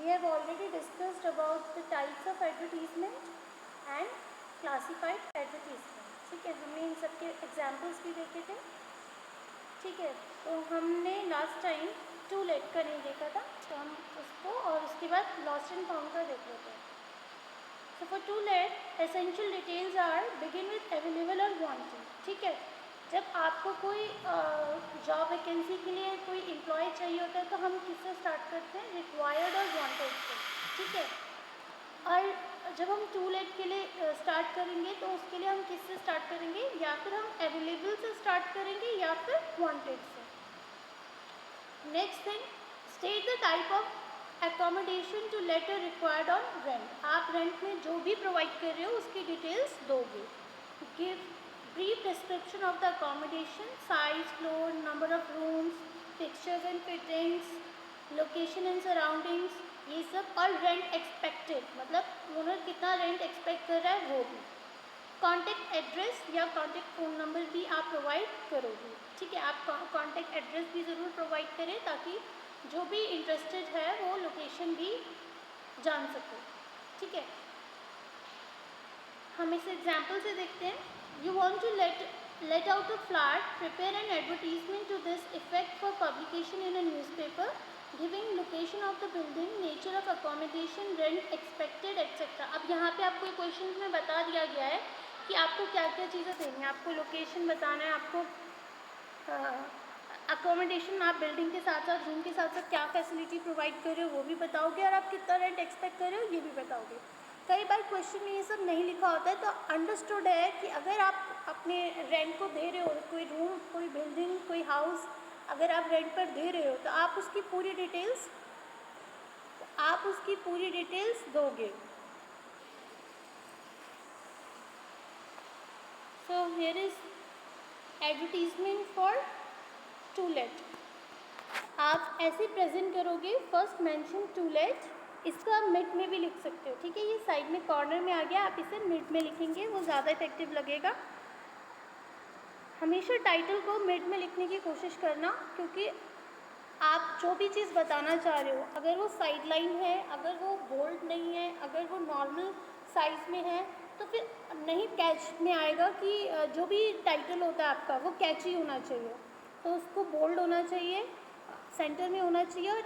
we have already discussed about the types of advertisement and classified advertisement. ठीक है, हमने इन सब के एग्जाम्पल्स भी देखे थे. ठीक है, तो हमने लास्ट टाइम टू लेट का नहीं देखा था, तो हम उसको और उसके बाद लॉस्ट एंड फाउंड का देख लेते हैं. So for to let essential details are begin with available or wanted. ठीक है, जब आपको कोई जॉब वैकेंसी के लिए कोई एम्प्लॉय चाहिए होता है तो हम किससे स्टार्ट करते हैं, रिक्वायर्ड और वांटेड से. ठीक है, और जब हम टू लेट के लिए स्टार्ट करेंगे तो उसके लिए हम किससे स्टार्ट करेंगे, या फिर हम अवेलेबल से स्टार्ट करेंगे या फिर वांटेड से. Next thing, state the type of accommodation to let required on rent. आप रेंट में जो भी प्रोवाइड कर रहे हो उसकी डिटेल्स दोगे. Give brief description of the accommodation, size, floor, number of rooms, fixtures and fittings, location and surroundings, ये सब. और रेंट एक्सपेक्टेड, मतलब ओनर कितना रेंट एक्सपेक्ट कर रहा है वो भी. कॉन्टैक्ट एड्रेस या कॉन्टैक्ट फ़ोन नंबर भी आप प्रोवाइड करोगे. ठीक है, आप कॉन्टैक्ट एड्रेस भी ज़रूर प्रोवाइड करें ताकि जो भी इंटरेस्टेड है वो लोकेशन भी जान सके. ठीक है, हम इस एग्जाम्पल से देखते हैं. You want to let out a flat, prepare an advertisement to this effect for publication in a newspaper, giving location of the building, nature of accommodation, rent expected etcetera. अब यहाँ पे आपको क्वेश्चन में बता दिया गया है कि आपको क्या क्या चीज़ें देनी है. आपको लोकेशन बताना है, आपको अकोमोडेशन, आप बिल्डिंग के साथ साथ रूम के साथ साथ क्या फैसिलिटी प्रोवाइड कर रहे हो वो भी बताओगे, और आप कितना रेंट एक्सपेक्ट कर रहे हो ये भी बताओगे. कई बार क्वेश्चन में ये सब नहीं लिखा होता है, तो अंडरस्टूड है कि अगर आप अपने रेंट को दे रहे हो, कोई रूम, कोई बिल्डिंग, कोई हाउस अगर आप रेंट पर दे रहे हो तो आप उसकी पूरी डिटेल्स दोगे. So here is advertisement for to let. आप ऐसे प्रेजेंट करोगे, फर्स्ट मेंशन टू लेट. इसका आप मिड में भी लिख सकते हो. ठीक है, ये साइड में कॉर्नर में आ गया, आप इसे मिड में लिखेंगे, वो ज़्यादा इफेक्टिव लगेगा. हमेशा टाइटल को मिड में लिखने की कोशिश करना, क्योंकि आप जो भी चीज़ बताना चाह रहे हो, अगर वो साइड लाइन है, अगर वो बोल्ड नहीं है, अगर वो नॉर्मल साइज में है, तो फिर नहीं कैच में आएगा कि जो भी टाइटल होता है आपका वो कैची होना चाहिए. तो उसको बोल्ड होना चाहिए, सेंटर में होना चाहिए और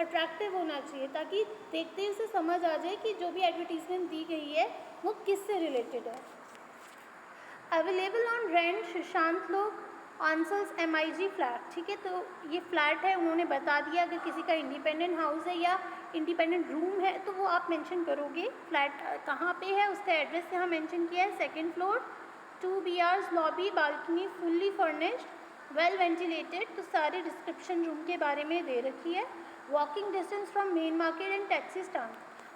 अट्रैक्टिव होना चाहिए, ताकि देखते ही उसे समझ आ जाए कि जो भी एडवर्टीजमेंट दी गई है वो किससे रिलेटेड है. अवेलेबल ऑन रेंट सुशांत लोग ऑनसल्स MIG फ्लैट. ठीक है, तो ये फ्लैट है, उन्होंने बता दिया. अगर किसी का इंडिपेंडेंट हाउस है या इंडिपेंडेंट रूम है तो वो आप मेंशन करोगे. फ्लैट कहाँ पे है उसका एड्रेस यहाँ मेंशन किया है. Second floor, 2 BRs, lobby, balcony, fully furnished, well ventilated. तो सारी डिस्क्रिप्शन रूम के बारे में दे रखी है. Walking distance from main market and taxi stand.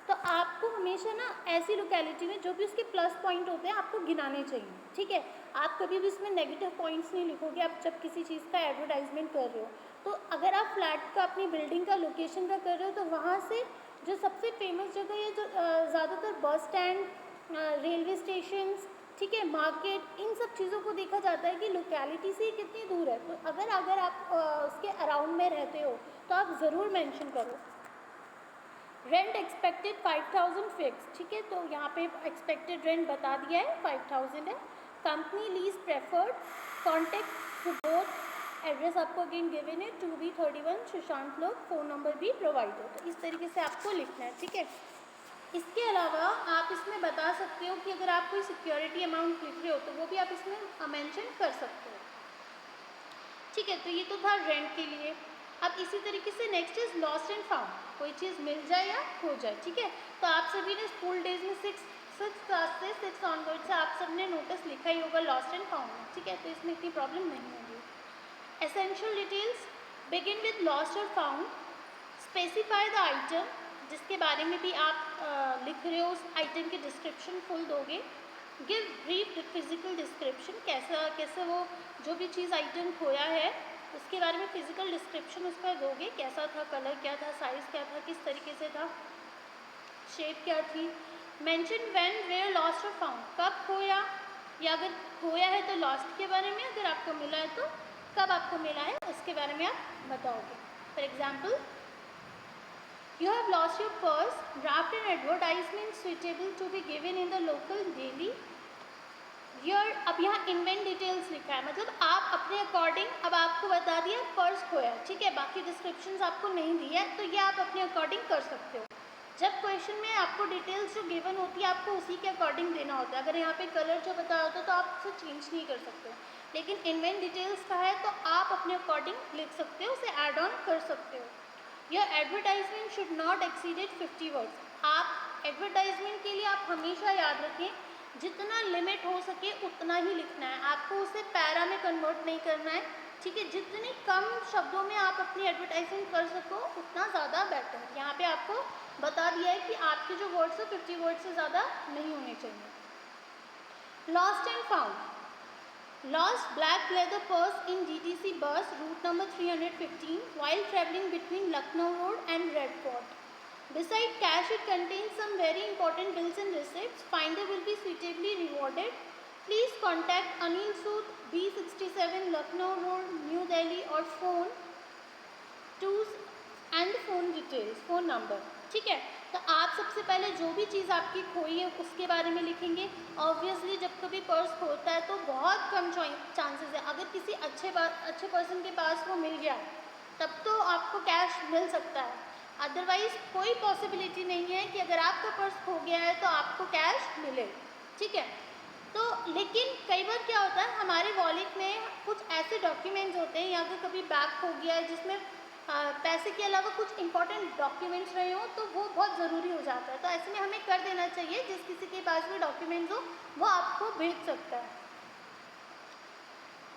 तो आपको हमेशा ना ऐसी लोकेलिटी में जो भी उसके प्लस पॉइंट होते हैं आपको गिनाने चाहिए. ठीक है, आप कभी भी इसमें नेगेटिव पॉइंट्स नहीं लिखोगे आप जब किसी चीज़ का एडवर्टाइजमेंट कर रहे हो. तो अगर आप फ्लैट का, अपनी बिल्डिंग का लोकेशन का कर रहे हो तो वहाँ से जो सबसे फेमस जगह है, जो ज़्यादातर बस स्टैंड, रेलवे स्टेशन, ठीक है, मार्केट, इन सब चीज़ों को देखा जाता है कि लोकेलिटी से कितनी दूर है. तो अगर आप उसके अराउंड में रहते हो तो आप ज़रूर मेंशन करो. Rent expected 5000 fix. ठीक है, तो यहाँ पे एक्सपेक्टेड रेंट बता दिया है, 5000 है. Company lease preferred, contact both, address आपको अगेन गिवन है, 2B31 सुशांत लोग, फ़ोन नंबर भी प्रोवाइड हो. तो इस तरीके से आपको लिखना है. ठीक है, इसके अलावा आप इसमें बता सकते हो कि अगर आप कोई सिक्योरिटी अमाउंट लिख रहे हो तो वो भी आप इसमें मेंशन कर सकते हो. ठीक है, तो ये तो था रेंट के लिए. अब इसी तरीके से next is lost and found. कोई चीज़ मिल जाए या खो जाए. ठीक है, तो आप सभी ने स्कूल डेज में 6th क्लास से 6 ऑनवर्ड से आप सब ने नोटिस लिखा ही होगा लॉस्ट एंड फाउंड में. ठीक है, तो इसमें इतनी प्रॉब्लम नहीं होगी. Essential details begin with lost और फाउंड. स्पेसिफाई द आइटम, जिसके बारे में भी आप लिख रहे हो उस आइटम की डिस्क्रिप्शन फुल दोगे. गिव ब्रीफ फिजिकल डिस्क्रिप्शन, कैसे वो जो भी चीज़ आइटम खोया है उसके बारे में फिजिकल डिस्क्रिप्शन उसका दोगे. कैसा था, कलर क्या था, साइज़ क्या था, किस तरीके से था, शेप क्या थी. मेंशन व्हेन, वेयर, लॉस्ट और फाउंड, कब खोया, या अगर खोया है तो लॉस्ट के बारे में, अगर आपको मिला है तो कब आपको मिला है उसके बारे में आप बताओगे. For example, You have lost your purse. Draft an advertisement suitable to be given in the local daily. अब यहाँ इन्वेंट डिटेल्स लिखा है, मतलब आप अपने अकॉर्डिंग, अब आपको बता दिया पर्स खोया, ठीक है, बाकी डिस्क्रिप्शंस आपको नहीं दी है, तो ये आप अपने अकॉर्डिंग कर सकते हो। जब क्वेश्चन में आपको डिटेल्स जो गिवन होती है आपको उसी के अकॉर्डिंग देना होता है। अगर यहाँ पे कलर जो बताया होता है तो आप उसे चेंज नहीं कर सकते, लेकिन इन्वेंट डिटेल्स का है तो आप अपने अकॉर्डिंग लिख सकते हो, उसे ऐड ऑन कर सकते हो। यह advertisement should not exceeded 50 words. आप एडवर्टाइजमेंट के लिए आप हमेशा याद रखें जितना लिमिट हो सके उतना ही लिखना है, आपको उसे पैरा में कन्वर्ट नहीं करना है, ठीक है। जितने कम शब्दों में आप अपनी एडवर्टाइजमेंट कर सको उतना ज़्यादा बेटर है। यहाँ पे आपको बता दिया है कि आपके जो वर्ड्स है 50 वर्ड से ज़्यादा नहीं होने चाहिए। Lost and found. Lost black leather purse in DTC bus route number 315 while travelling between Lucknow Road and Red Fort. Beside cash, it contains some very important bills and receipts. Finder will be suitably rewarded. Please contact Anil Sood, B67 Lucknow Road, New Delhi or phone to and phone details, phone number, ठीक है। तो आप सबसे पहले जो भी चीज़ आपकी खोई है उसके बारे में लिखेंगे। ऑब्वियसली जब कभी पर्स खोता है तो बहुत कम चांसेस है, अगर किसी अच्छे पर्सन के पास वो मिल गया तब तो आपको कैश मिल सकता है, अदरवाइज़ कोई पॉसिबिलिटी नहीं है कि अगर आपका पर्स खो गया है तो आपको कैश मिले, ठीक है। तो लेकिन कई बार क्या होता है हमारे वॉलेट में कुछ ऐसे डॉक्यूमेंट्स होते हैं या फिर कभी बैग खो गया है जिसमें पैसे के अलावा कुछ इंपॉर्टेंट डॉक्यूमेंट्स रहे हो तो वो बहुत ज़रूरी हो जाता है। तो ऐसे में हमें कर देना चाहिए, जिस किसी के पास भी डॉक्यूमेंट्स हो वो आपको भेज सकता है।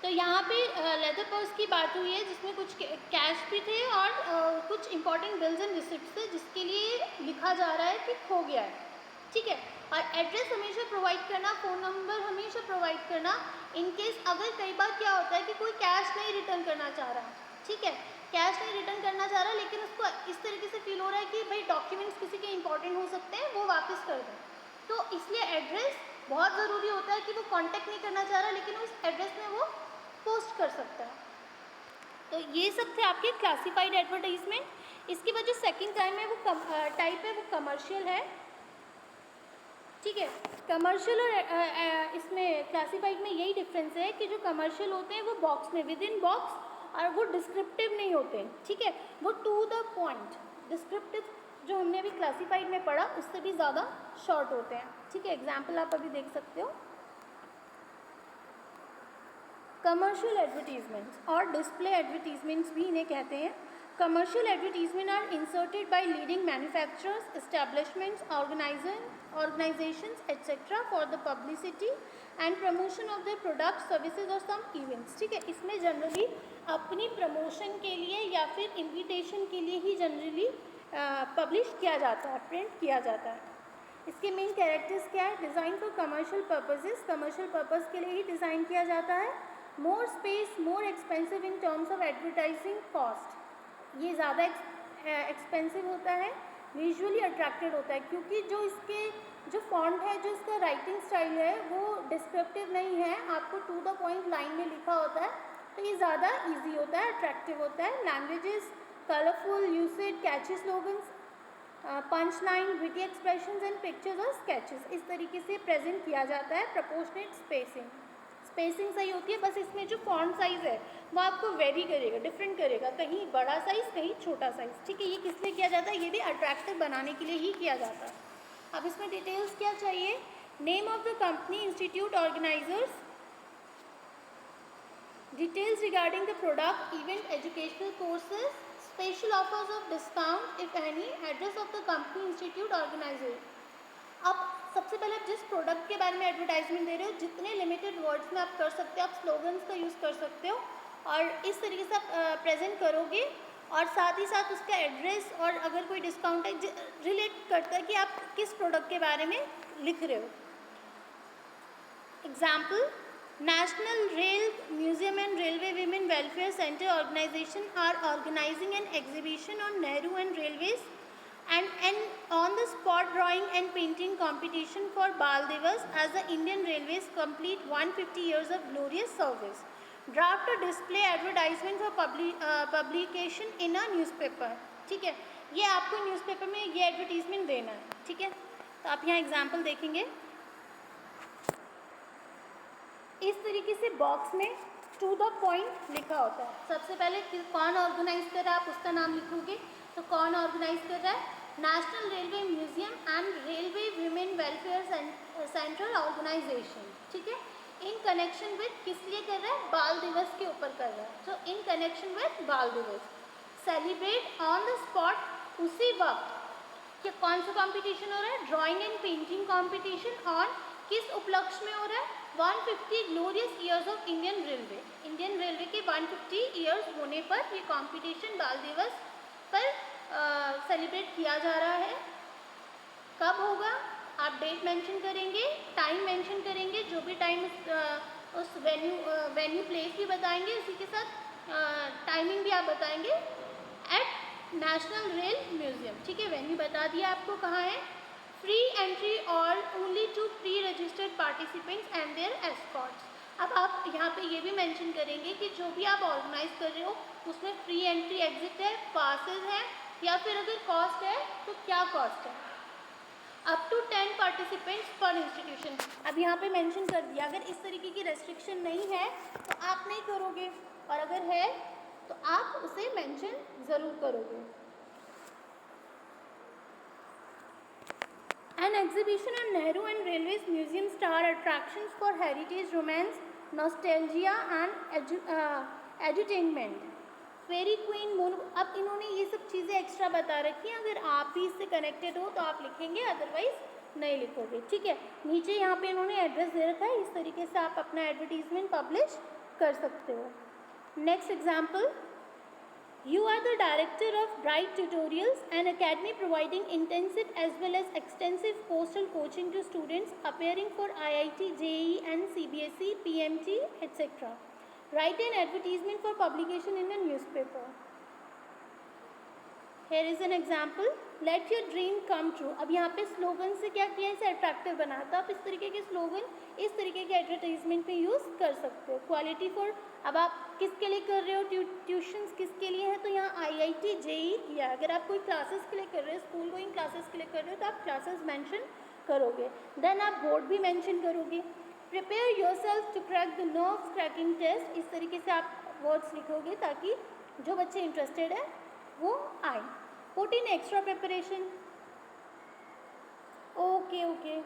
तो यहाँ पे लेदर पर्स की बात हुई है जिसमें कुछ कैश भी थे और कुछ इंपॉर्टेंट बिल्स एंड रिसिप्ट्स थे जिसके लिए लिखा जा रहा है कि खो गया है, ठीक है। और एड्रेस हमेशा प्रोवाइड करना, फ़ोन नंबर हमेशा प्रोवाइड करना। इन केस अगर कई बार क्या होता है कि कोई कैश नहीं रिटर्न करना चाह रहा, ठीक है, कैश नहीं रिटर्न करना चाह रहा लेकिन उसको इस तरीके से फील हो रहा है कि भाई डॉक्यूमेंट्स किसी के इंपॉर्टेंट हो सकते हैं, वो वापस कर दें, तो इसलिए एड्रेस बहुत ज़रूरी होता है कि वो कांटेक्ट नहीं करना चाह रहा लेकिन उस एड्रेस में वो पोस्ट कर सकता है। तो ये सब थे आपके क्लासिफाइड एडवर्टाइजमेंट। इसके बाद जो सेकंड टाइम है वो टाइप है वो कमर्शियल है, ठीक है। कमर्शियल और इसमें क्लासिफाइड में यही डिफरेंस है कि जो कमर्शियल होते हैं वो बॉक्स में विद इन बॉक्स और वो डिस्क्रिप्टिव नहीं होते, ठीक है, वो टू द पॉइंट। डिस्क्रिप्टिव जो हमने अभी क्लासिफाइड में पढ़ा उससे भी ज़्यादा शॉर्ट होते हैं, ठीक है। एग्जाम्पल आप अभी देख सकते हो। कमर्शियल एडवर्टीजमेंट्स और डिस्प्ले एडवर्टीजमेंट्स भी इन्हें कहते हैं। Commercial advertisement are inserted by leading manufacturers, establishments, organisations etcetera for the publicity and promotion of the product, services और सम इवेंट्स, ठीक है। इसमें जनरली अपनी प्रमोशन के लिए या फिर इन्विटेशन के लिए ही जनरली पब्लिश किया जाता है, प्रिंट किया जाता है। इसके मेन कैरेक्टर्स क्या है? Design for commercial purposes, commercial purpose के लिए ही डिज़ाइन किया जाता है। More space, more expensive in terms of advertising cost, ये ज़्यादा एक्सपेंसिव होता है। विजुअली अट्रैक्टेड होता है क्योंकि जो इसके जो फॉन्ट है, जो इसका राइटिंग स्टाइल है वो डिस्क्रिप्टिव नहीं है, आपको टू द पॉइंट लाइन में लिखा होता है, तो ये ज़्यादा ईजी होता है, अट्रैक्टिव होता है। Languages colourful, used, catchy slogans, punch line, witty expressions and pictures और स्केचेस, इस तरीके से प्रेजेंट किया जाता है। प्रोपोर्शनेट स्पेसिंग, स्पेसिंग सही होती है, बस इसमें जो फॉन्ट साइज़ है वो आपको वेरी करेगा, डिफरेंट करेगा, कहीं बड़ा साइज़ कहीं छोटा साइज़, ठीक है। ये किस लिए किया जाता है? ये भी अट्रैक्टिव बनाने के लिए ही किया जाता है। अब इसमें डिटेल्स क्या चाहिए? Name of the company, institute, organisers, details regarding the product, event, educational courses, special offers of discount if any, address of the company, institute, organiser. अब सबसे पहले आप जिस प्रोडक्ट के बारे में एडवर्टाइजमेंट दे रहे हो, जितने लिमिटेड वर्ड्स में आप कर सकते हो, आप स्लोगन्स का यूज़ कर सकते हो और इस तरीके से आप प्रेजेंट करोगे और साथ ही साथ उसका एड्रेस और अगर कोई डिस्काउंट है रिलेट करता है कि आप किस प्रोडक्ट के बारे में लिख रहे हो। Example, national rail museum and railway women welfare centre organisation are organising an exhibition on Nehru and railways and an on-the-spot drawing and painting competition for Bal Divas as the Indian Railways complete 150 years of glorious service. Draft a display advertisement for publication in a newspaper, ठीक है। ये आपको newspaper में ये advertisement देना है, ठीक है। तो आप यहाँ एग्जाम्पल देखेंगे, इस तरीके से बॉक्स में टू द पॉइंट लिखा होता है। सबसे पहले कौन ऑर्गेनाइज कर रहा है, आप उसका नाम लिखोगे। तो कौन ऑर्गेनाइज कर रहा है, national railway museum and railway women welfare central organisation, ठीक है। इन कनेक्शन विद किस लिए कर रहा है, बाल दिवस के ऊपर कर रहा है। तो इन कनेक्शन विद बाल दिवस, सेलिब्रेट ऑन द स्पॉट, उसी वक्त कि कौन सा कंपटीशन हो रहा है, drawing and painting competition. On किस उपलक्ष्य में हो रहा है, 150 glorious years of Indian railway, Indian railway के 150 ईयर्स होने पर ये कंपटीशन बाल दिवस पर सेलिब्रेट किया जा रहा है। कब होगा, आप डेट मेंशन करेंगे, टाइम मेंशन करेंगे, जो भी टाइम उस वेन्यू प्लेस भी बताएंगे, उसी के साथ टाइमिंग भी आप बताएंगे, एट नेशनल रेल म्यूजियम, ठीक है। वेन्यू बता दिया आपको कहाँ है। Free entry all only to pre registered participants and their escorts. अब आप यहाँ पे ये भी मेंशन करेंगे कि जो भी आप ऑर्गेनाइज कर रहे हो उसमें फ्री एंट्री एग्जिट है, पासेस हैं, या फिर अगर कॉस्ट है तो क्या कॉस्ट है। अप टू 10 पार्टिसिपेंट्स पर इंस्टीट्यूशन, अब यहाँ पे मेंशन कर दिया। अगर इस तरीके की रेस्ट्रिक्शन नहीं है तो आप नहीं करोगे, और अगर है तो आप उसे मेंशन ज़रूर करोगे। An exhibition on Nehru and Railways Museum star attractions for heritage, romance, nostalgia and edutainment. Fairy Queen moon, अब इन्होंने ये सब चीज़ें एक्स्ट्रा बता रखी हैं। अगर आप भी इससे कनेक्टेड हो तो आप लिखेंगे, अदरवाइज नहीं लिखोगे, ठीक है। नीचे यहाँ पे इन्होंने एड्रेस दे रखा है, इस तरीके से आप अपना एडवर्टीजमेंट पब्लिश कर सकते हो। Next example, You are the director of Bright Tutorials, an academy providing intensive as well as extensive postal coaching to students appearing for IIT, JEE and CBSE, PMT, etc. Write an advertisement for publication in a newspaper. Here is an example. Let your dream come true. अब यहाँ पे slogan से क्या किया, इसे attractive बनाया। तो आप इस तरीके के स्लोगन इस तरीके के एडवर्टाइजमेंट में यूज़ कर सकते हो। क्वालिटी फॉर, अब आप किसके लिए कर रहे हो, ट्यूशन्स किसके लिए है, तो यहाँ IIT, JEE किया। अगर आप कोई क्लासेस के लिए कर रहे हो, स्कूल गोइंग क्लासेस के लिए कर रहे हो, तो आप क्लासेस मेंशन करोगे। देन आप बोर्ड भी मेंशन करोगे। Prepare yourself to crack the nerves cracking test, इस तरीके से आप वर्ड्स लिखोगे ताकि जो बच्चे इंटरेस्टेड है वो आए। Put in extra preparation. Okay.